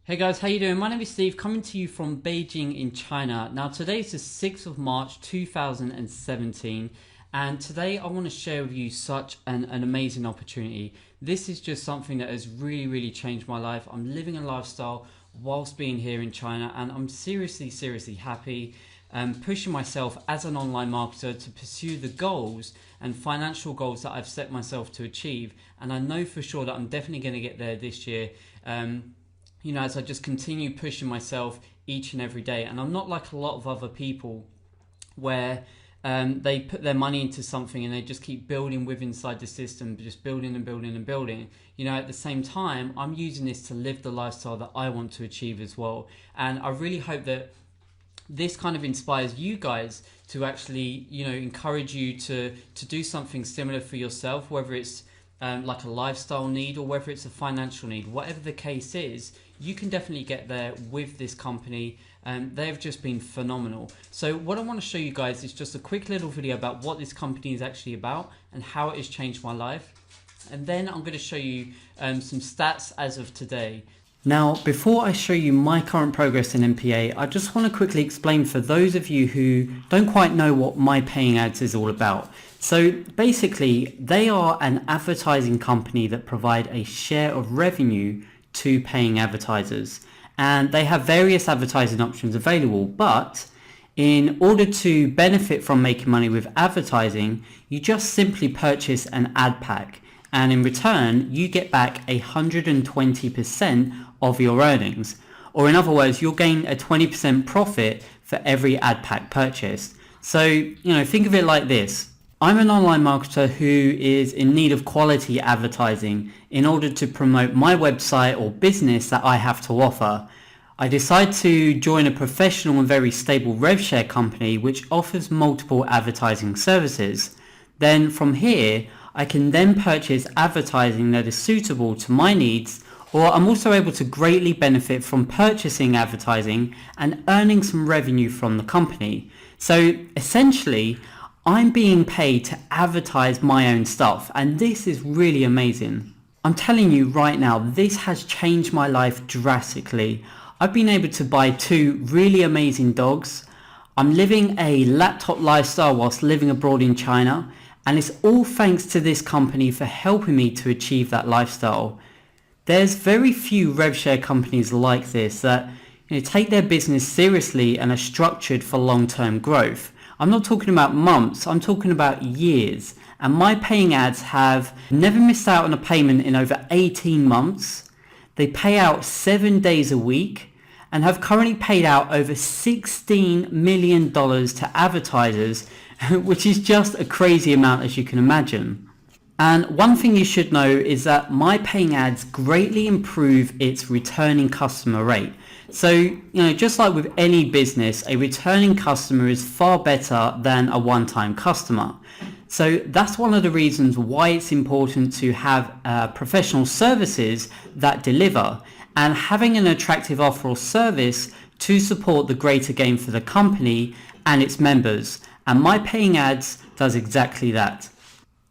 Hey guys, how you doing? My name is Steve, coming to you from Beijing in China. Now today is the 6th of March 2017, and today I want to share with you such an amazing opportunity. This is just something that has really changed my life. I'm living a lifestyle whilst being here in China, and I'm seriously happy, pushing myself as an online marketer to pursue the goals and financial goals that I've set myself to achieve. And I know for sure that I'm definitely going to get there this year. As I just continue pushing myself each and every day. And I'm not like a lot of other people where they put their money into something and they just keep building with inside the system, just building and building. At the same time, I'm using this to live the lifestyle that I want to achieve as well. And I really hope that this kind of inspires you guys to actually, encourage you to do something similar for yourself, whether it's like a lifestyle need or whether it's a financial need. Whatever the case is, you can definitely get there with this company. They've just been phenomenal. So what I want to show you guys is just a quick little video about what this company is actually about and how it has changed my life. And then I'm going to show you some stats as of today. Now, before I show you my current progress in MPA, I just want to quickly explain for those of you who don't quite know what My Paying Ads is all about. So basically, they are an advertising company that provide a share of revenue to paying advertisers. And they have various advertising options available, but in order to benefit from making money with advertising, you just simply purchase an ad pack. And in return, you get back 120% of your earnings. Or in other words, you'll gain a 20% profit for every ad pack purchased. So, think of it like this. I'm an online marketer who is in need of quality advertising in order to promote my website or business that I have to offer. I decide to join a professional and very stable rev share company which offers multiple advertising services. Then from here, I can then purchase advertising that is suitable to my needs, or I'm also able to greatly benefit from purchasing advertising and earning some revenue from the company. So essentially, I'm being paid to advertise my own stuff, and this is really amazing. I'm telling you right now, this has changed my life drastically. I've been able to buy 2 really amazing dogs. I'm living a laptop lifestyle whilst living abroad in China, and it's all thanks to this company for helping me to achieve that lifestyle. There's very few rev share companies like this that take their business seriously and are structured for long-term growth. I'm not talking about months, I'm talking about years. And My Paying Ads have never missed out on a payment in over 18 months. They pay out 7 days a week and have currently paid out over $16 million to advertisers, which is just a crazy amount, as you can imagine. And one thing you should know is that My Paying Ads greatly improve its returning customer rate. So, just like with any business, a returning customer is far better than a one-time customer. So that's one of the reasons why it's important to have professional services that deliver, and having an attractive offer or service to support the greater gain for the company and its members. And My Paying Ads does exactly that.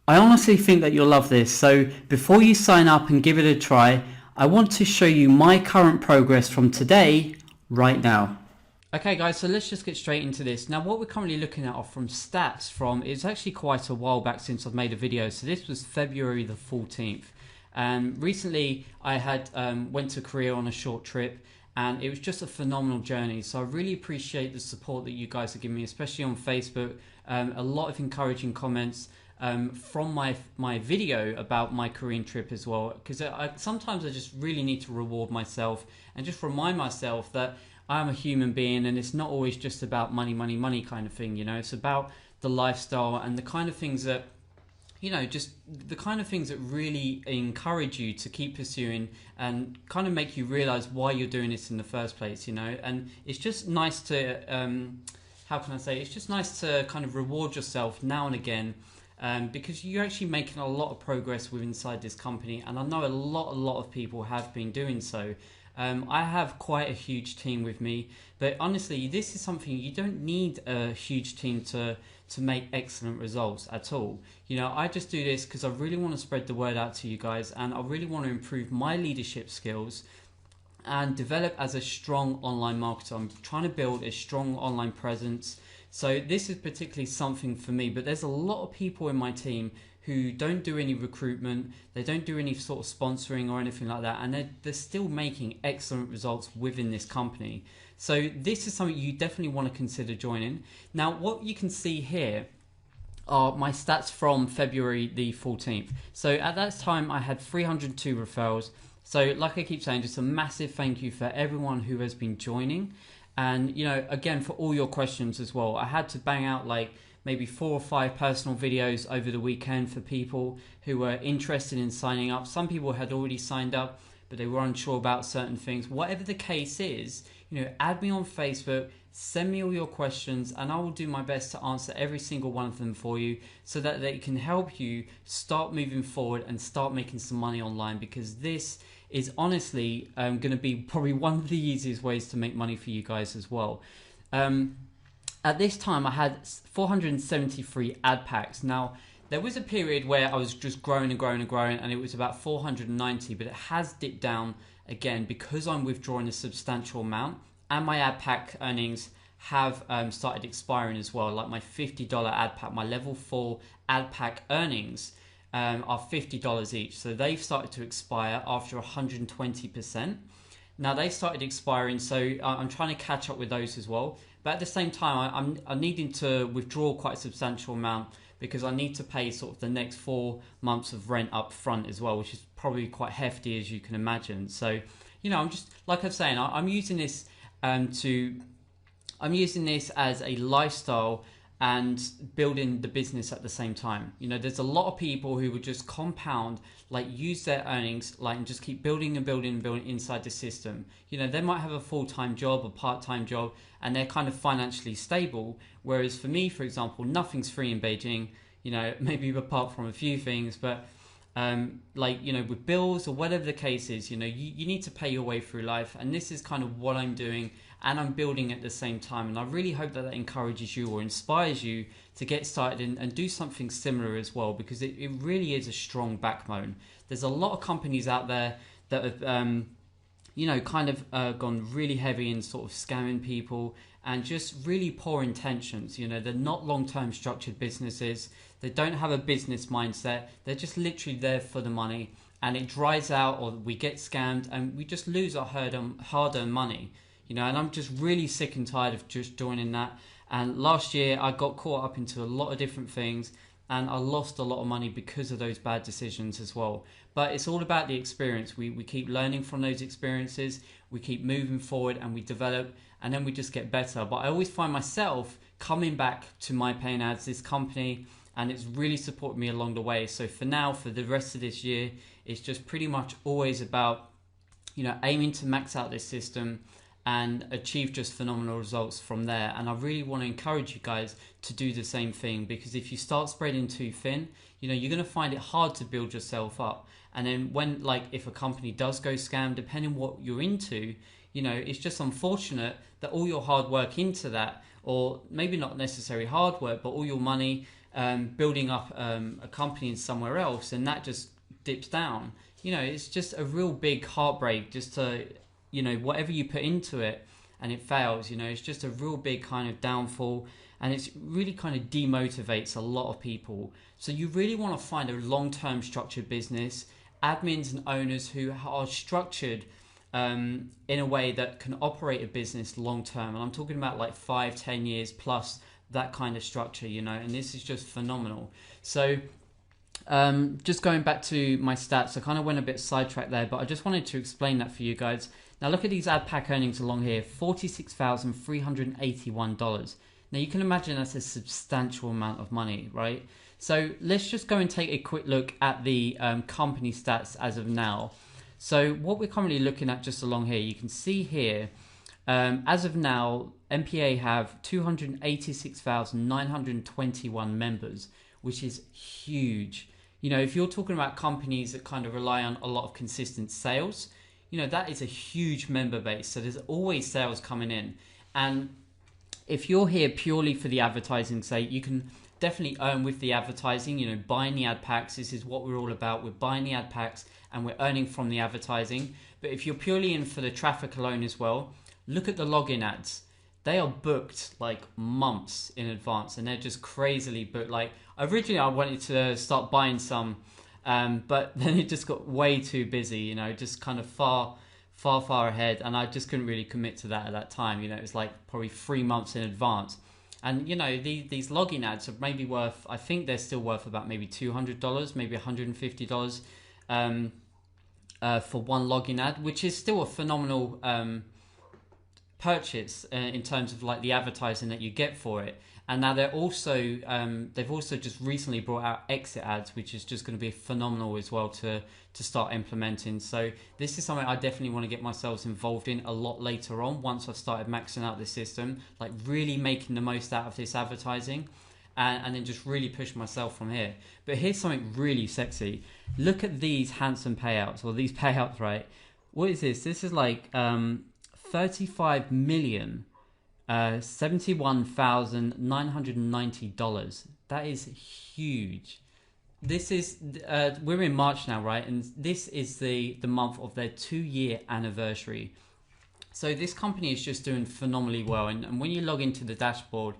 I honestly think that you'll love this, so before you sign up and give it a try, I want to show you my current progress from today, right now. Okay guys, so let's just get straight into this. Now what we're currently looking at are from stats from, it's actually quite a while back since I've made a video, so this was February the 14th. Recently I had went to Korea on a short trip, and it was just a phenomenal journey. So I really appreciate the support that you guys are giving me, especially on Facebook. A lot of encouraging comments from my video about my Korean trip as well, because sometimes I just really need to reward myself and just remind myself that I am a human being, and it's not always just about money kind of thing. It's about the lifestyle and the kind of things that just the kind of things that really encourage you to keep pursuing and kind of make you realize why you're doing this in the first place. And it's just nice to how can I say, it's just nice to kind of reward yourself now and again, because you're actually making a lot of progress with inside this company, and I know a lot of people have been doing so. I have quite a huge team with me, but honestly, this is something you don't need a huge team to make excellent results at all. I just do this because I really want to spread the word out to you guys, and I really want to improve my leadership skills and develop as a strong online marketer. I'm trying to build a strong online presence. So this is particularly something for me, but there's a lot of people in my team who don't do any recruitment, they don't do any sort of sponsoring or anything like that, and they're still making excellent results within this company. So this is something you definitely want to consider joining. Now, what you can see here are my stats from February the 14th. So at that time, I had 302 referrals. So like I keep saying, just a massive thank you for everyone who has been joining. And, again, for all your questions as well. I had to bang out like maybe 4 or 5 personal videos over the weekend for people who were interested in signing up. Some people had already signed up, but they were unsure about certain things. Whatever the case is, add me on Facebook, send me all your questions, and I will do my best to answer every single one of them for you so that they can help you start moving forward and start making some money online, because this is honestly going to be probably one of the easiest ways to make money for you guys as well. At this time, I had 473 ad packs. Now, there was a period where I was just growing and growing and growing, and it was about 490, but it has dipped down again because I'm withdrawing a substantial amount, and my ad pack earnings have started expiring as well. Like my $50 ad pack, my level 4 ad pack earnings are $50 each. So they've started to expire after 120%. Now they started expiring, so I'm trying to catch up with those as well. But at the same time, I'm needing to withdraw quite a substantial amount because I need to pay sort of the next 4 months of rent up front as well, which is probably quite hefty, as you can imagine. So, I'm just, like I'm saying, I'm using this I'm using this as a lifestyle and building the business at the same time. There's a lot of people who would just compound, like use their earnings, like, and just keep building and building and building inside the system. They might have a full-time job, a part-time job, and they're kind of financially stable. Whereas for me, for example, nothing's free in Beijing, maybe apart from a few things, but with bills or whatever the case is, you need to pay your way through life. And this is kind of what I'm doing, and I'm building at the same time. And I really hope that encourages you or inspires you to get started and do something similar as well, because it really is a strong backbone. There's a lot of companies out there that have, gone really heavy in sort of scamming people and just really poor intentions. They're not long-term structured businesses. They don't have a business mindset. They're just literally there for the money, and it dries out, or we get scammed and we just lose our hard-earned money. And I'm just really sick and tired of just joining that. And last year I got caught up into a lot of different things, and I lost a lot of money because of those bad decisions as well. But it's all about the experience. We keep learning from those experiences, we keep moving forward, and we develop, and then we just get better. But I always find myself coming back to My Paying Ads, this company, and it's really supported me along the way. So for now, for the rest of this year, it's just pretty much always about, aiming to max out this system and achieve just phenomenal results from there. And I really want to encourage you guys to do the same thing, because if you start spreading too thin, you're going to find it hard to build yourself up. And then when, if a company does go scam, depending what you're into, it's just unfortunate that all your hard work into that, or maybe not necessarily hard work, but all your money building up a company in somewhere else, and that just dips down. It's just a real big heartbreak just to, whatever you put into it and it fails, it's just a real big kind of downfall, and it's really kind of demotivates a lot of people. So you really want to find a long-term structured business, admins and owners who are structured in a way that can operate a business long-term. And I'm talking about 5-10 years plus, that kind of structure, and this is just phenomenal. So just going back to my stats, I kind of went a bit sidetracked there, but I just wanted to explain that for you guys. Now look at these ad pack earnings along here, $46,381. Now you can imagine that's a substantial amount of money, right? So let's just go and take a quick look at the company stats as of now. So what we're currently looking at just along here, you can see here, as of now, MPA have 286,921 members, which is huge. If you're talking about companies that kind of rely on a lot of consistent sales, that is a huge member base. So there's always sales coming in. And if you're here purely for the advertising sake, you can definitely earn with the advertising, buying the ad packs. This is what we're all about. We're buying the ad packs and we're earning from the advertising. But But if you're purely in for the traffic alone as well, look at the login ads. They are booked like months in advance, and they're just crazily booked. Like originally I wanted to start buying some, but then it just got way too busy, you know, just kind of far ahead, and I just couldn't really commit to that at that time. You know, it was like probably 3 months in advance. And you know, these login ads are maybe worth, I think they're still worth about maybe $200, maybe $150 for one login ad, which is still a phenomenal purchase in terms of like the advertising that you get for it. And now they've also just recently brought out exit ads, which is just going to be phenomenal as well to start implementing. So this is something I definitely want to get myself involved in a lot later on, once I've started maxing out the system, like really making the most out of this advertising, and then just really push myself from here. But here's something really sexy. Look at these handsome payouts, or these payouts, right? What is this? This is like 35 million. $71,990. That is huge. This is we're in March now, right? And this is the month of their 2-year anniversary. So this company is just doing phenomenally well. And when you log into the dashboard,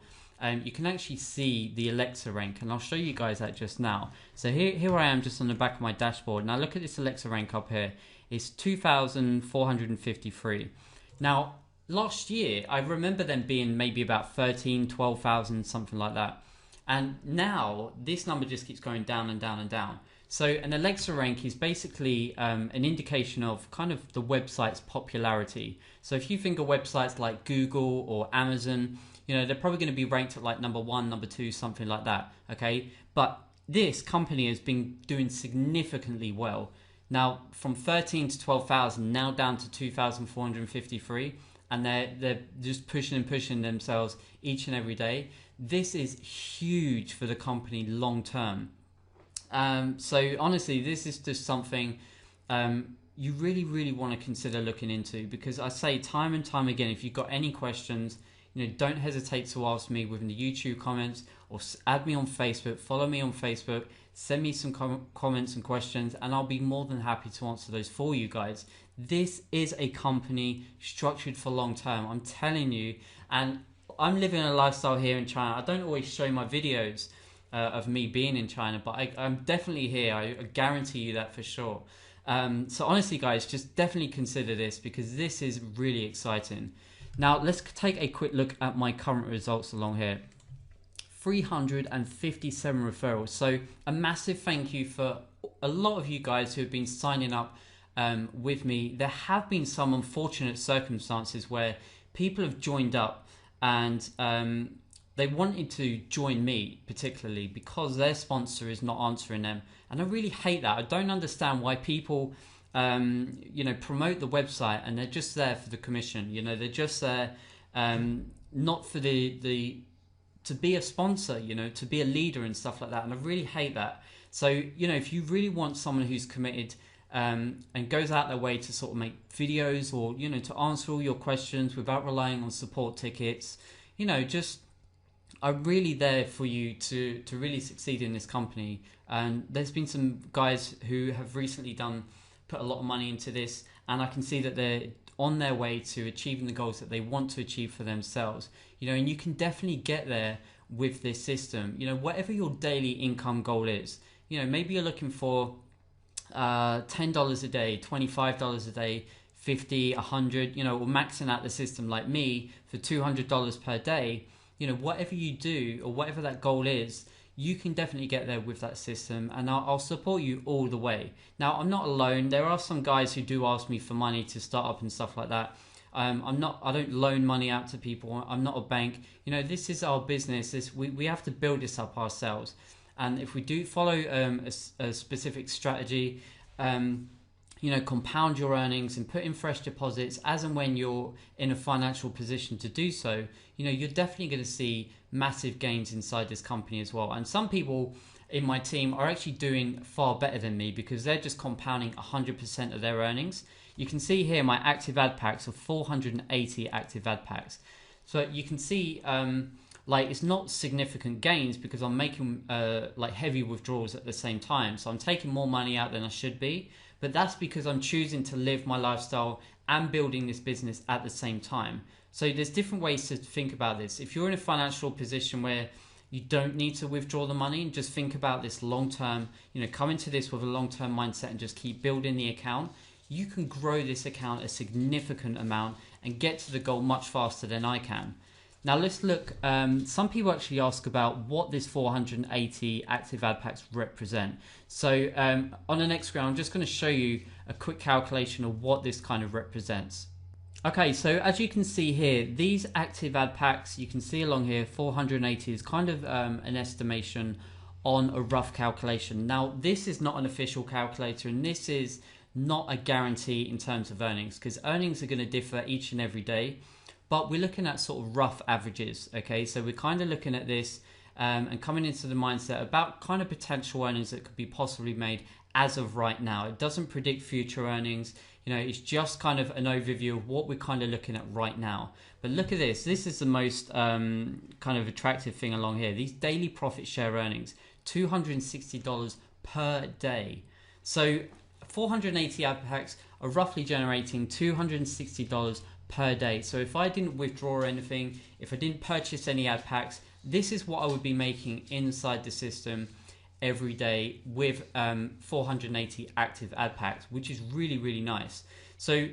you can actually see the Alexa rank, and I'll show you guys that just now. So here I am just on the back of my dashboard. Now look at this Alexa rank up here. It's 2,453. Now last year, I remember them being maybe about 13, 12,000, something like that. And now this number just keeps going down and down and down. So an Alexa rank is basically an indication of kind of the website's popularity. So if you think of websites like Google or Amazon, you know, they're probably going to be ranked at like number 1, number 2, something like that. Okay. But this company has been doing significantly well. Now from 13 to 12,000, now down to 2,453. And they're just pushing themselves each and every day. This is huge for the company long term. So honestly, this is just something you really want to consider looking into, because I say time and time again, if you've got any questions, you know, don't hesitate to ask me within the YouTube comments, or add me on Facebook, follow me on Facebook, send me some comments and questions, and I'll be more than happy to answer those for you guys. This is a company structured for long term, I'm telling you. And I'm living a lifestyle here in China. I don't always show my videos of me being in China, but I'm definitely here. I guarantee you that for sure. So honestly, guys, just definitely consider this, because this is really exciting. Now let's take a quick look at my current results along here. 357 referrals. So a massive thank you for a lot of you guys who have been signing up with me. There have been some unfortunate circumstances where people have joined up and they wanted to join me, particularly because their sponsor is not answering them. And I really hate that. I don't understand why people you know, promote the website and they're just there for the commission. You know, they're just there not for the to be a sponsor, you know, to be a leader and stuff like that. And I really hate that. So, you know, if you really want someone who's committed and goes out their way to sort of make videos, or, you know, to answer all your questions without relying on support tickets, you know, just are really there for you to really succeed in this company. And there's been some guys who have recently put a lot of money into this, and I can see that they're on their way to achieving the goals that they want to achieve for themselves. You know, and you can definitely get there with this system. You know, whatever your daily income goal is, you know, maybe you're looking for $10 a day, $25 a day, 50, 100, you know, or maxing out the system like me for $200 per day. You know, whatever you do or whatever that goal is, you can definitely get there with that system, and I'll support you all the way. Now, I'm not alone. There are some guys who do ask me for money to start up and stuff like that. I don't loan money out to people. I'm not a bank. You know, this is our business. We have to build this up ourselves. And if we do follow a specific strategy, you know, compound your earnings and put in fresh deposits as and when you're in a financial position to do so, you know, you're definitely going to see massive gains inside this company as well. And some people in my team are actually doing far better than me, because they're just compounding 100% of their earnings. You can see here my active ad packs are 480 active ad packs. So you can see like it's not significant gains, because I'm making like heavy withdrawals at the same time. So I'm taking more money out than I should be. but that's because I'm choosing to live my lifestyle and building this business at the same time. So there's different ways to think about this. If you're in a financial position where you don't need to withdraw the money, and just think about this long term, come into this with a long term mindset and just keep building the account, you can grow this account a significant amount and get to the goal much faster than I can. Now let's look, some people actually ask about what this 480 active ad packs represent. So on the next screen, I'm just going to show you a quick calculation of what this kind of represents. Okay, so as you can see here, these active ad packs, you can see along here, 480 is kind of an estimation on a rough calculation. Now, this is not an official calculator, and this is not a guarantee in terms of earnings, because earnings are going to differ each and every day, but we're looking at sort of rough averages. Okay, so we're kind of looking at this and coming into the mindset about kind of potential earnings that could be possibly made as of right now. It doesn't predict future earnings. It's just kind of an overview of what we're kind of looking at right now. But look at this. This is the most kind of attractive thing along here. These daily profit share earnings, $260 per day. So 480 ad packs are roughly generating $260 per day. So if I didn't withdraw anything, if I didn't purchase any ad packs, this is what I would be making inside the system every day with 480 active ad packs, which is really, really nice. So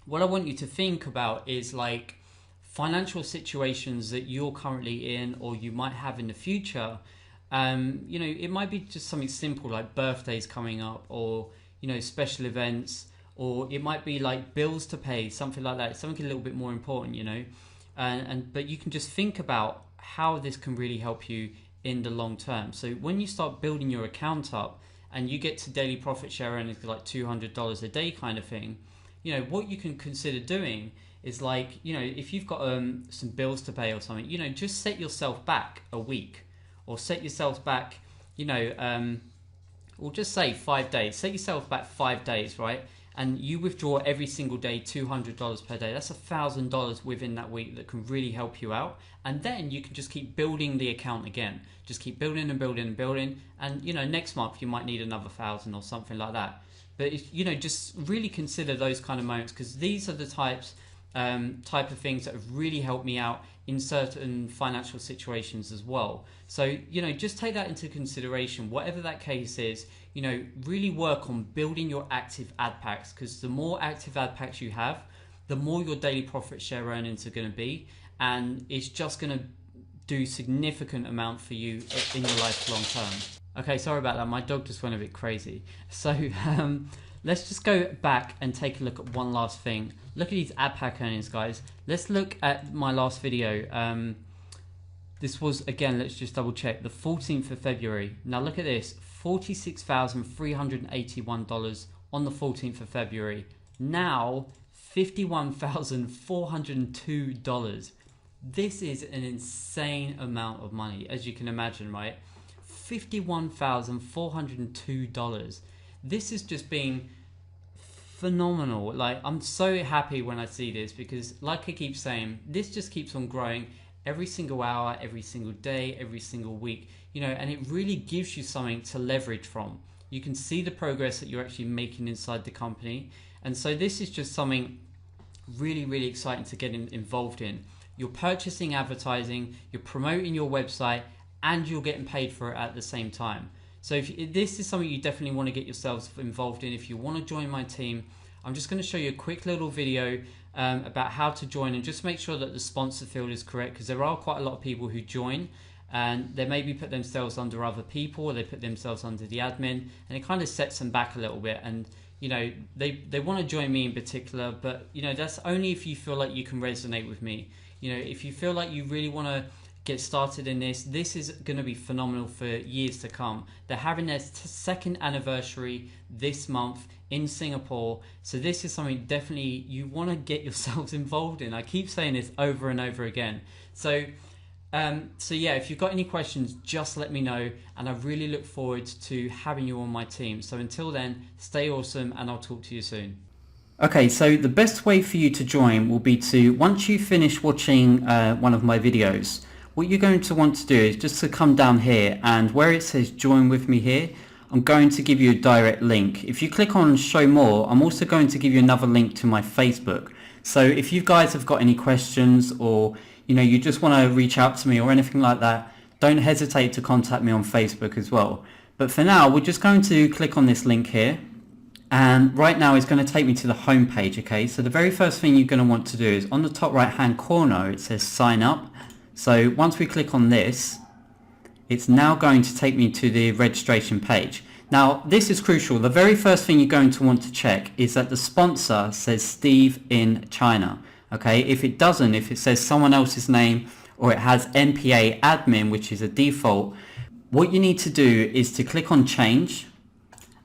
what I want you to think about is like financial situations that you're currently in or you might have in the future. It might be just something simple like birthdays coming up, or special events, or it might be like bills to pay, something like that, something a little bit more important, but you can just think about how this can really help you in the long term. So when you start building your account up and you get to daily profit share earnings like $200 a day kind of thing, what you can consider doing is like, if you've got some bills to pay or something, just set yourself back a week, or set yourself back, or just say 5 days. Set yourself back 5 days, right? And you withdraw every single day $200 per day. That's $1,000 within that week that can really help you out. And then you can just keep building the account again. Just keep building and building and building. And next month you might need another 1,000 or something like that. But just really consider those kind of moments, because these are the type of things that have really helped me out in certain financial situations as well. So, just take that into consideration, whatever that case is. Really work on building your active ad packs, because the more active ad packs you have, the more your daily profit share earnings are going to be, and it's just going to do significant amount for you in your life long term. Okay, sorry about that. My dog just went a bit crazy. So let's just go back and take a look at one last thing. Look at these ad pack earnings, guys. Let's look at my last video. This was, again, let's just double check, the 14th of February. Now look at this, $46,381 on the 14th of February. Now, $51,402. This is an insane amount of money, as you can imagine, right? $51,402. This has just been phenomenal. Like, I'm so happy when I see this, because like I keep saying, this just keeps on growing every single hour, every single day, every single week, and it really gives you something to leverage from. You can see the progress that you're actually making inside the company. And so this is just something really, really exciting to get involved in. You're purchasing advertising, you're promoting your website, and you're getting paid for it at the same time. So if this is something you definitely want to get yourselves involved in. If you want to join my team, I'm just going to show you a quick little video about how to join, and just make sure that the sponsor field is correct, because there are quite a lot of people who join and they maybe put themselves under other people, or they put themselves under the admin, and it kind of sets them back a little bit. And they want to join me in particular, but that's only if you feel like you can resonate with me. If you feel like you really want to get started in this is going to be phenomenal for years to come. They're having their second anniversary this month in Singapore, so this is something definitely you want to get yourselves involved in. I keep saying this over and over again. So yeah, if you've got any questions, just let me know, and I really look forward to having you on my team. So until then, stay awesome, and I'll talk to you soon. Okay, so the best way for you to join will be to, once you finish watching one of my videos, what you're going to want to do is just to come down here, and where it says join with me here, I'm going to give you a direct link. If you click on show more, I'm also going to give you another link to my Facebook. So if you guys have got any questions, or you just want to reach out to me or anything like that, don't hesitate to contact me on Facebook as well. But for now, we're just going to click on this link here. And right now it's going to take me to the home page. Okay, so the very first thing you're going to want to do is on the top right hand corner, it says sign up. So once we click on this, it's now going to take me to the registration page. Now this is crucial. The very first thing you're going to want to check is that the sponsor says Steve in China. Okay, if it doesn't, if it says someone else's name, or it has NPA admin, which is a default, what you need to do is to click on change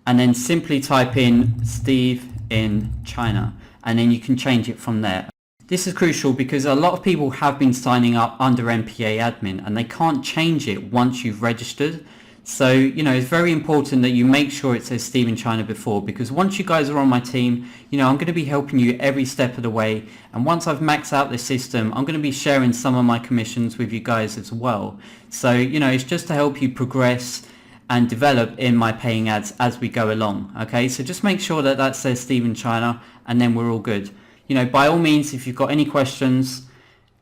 and then simply type in Steve in China, and then you can change it from there. This is crucial because a lot of people have been signing up under NPA admin and they can't change it once you've registered. So, it's very important that you make sure it says Steve in China before, because once you guys are on my team, I'm going to be helping you every step of the way. And once I've maxed out the system, I'm going to be sharing some of my commissions with you guys as well. So, it's just to help you progress and develop in my paying ads as we go along. Okay, so just make sure that says Steve in China, and then we're all good. By all means, if you've got any questions,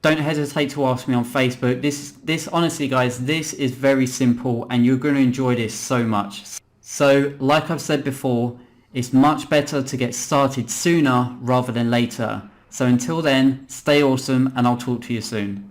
don't hesitate to ask me on Facebook. This honestly, guys, this is very simple and you're going to enjoy this so much. So like I've said before, it's much better to get started sooner rather than later. So until then, stay awesome and I'll talk to you soon.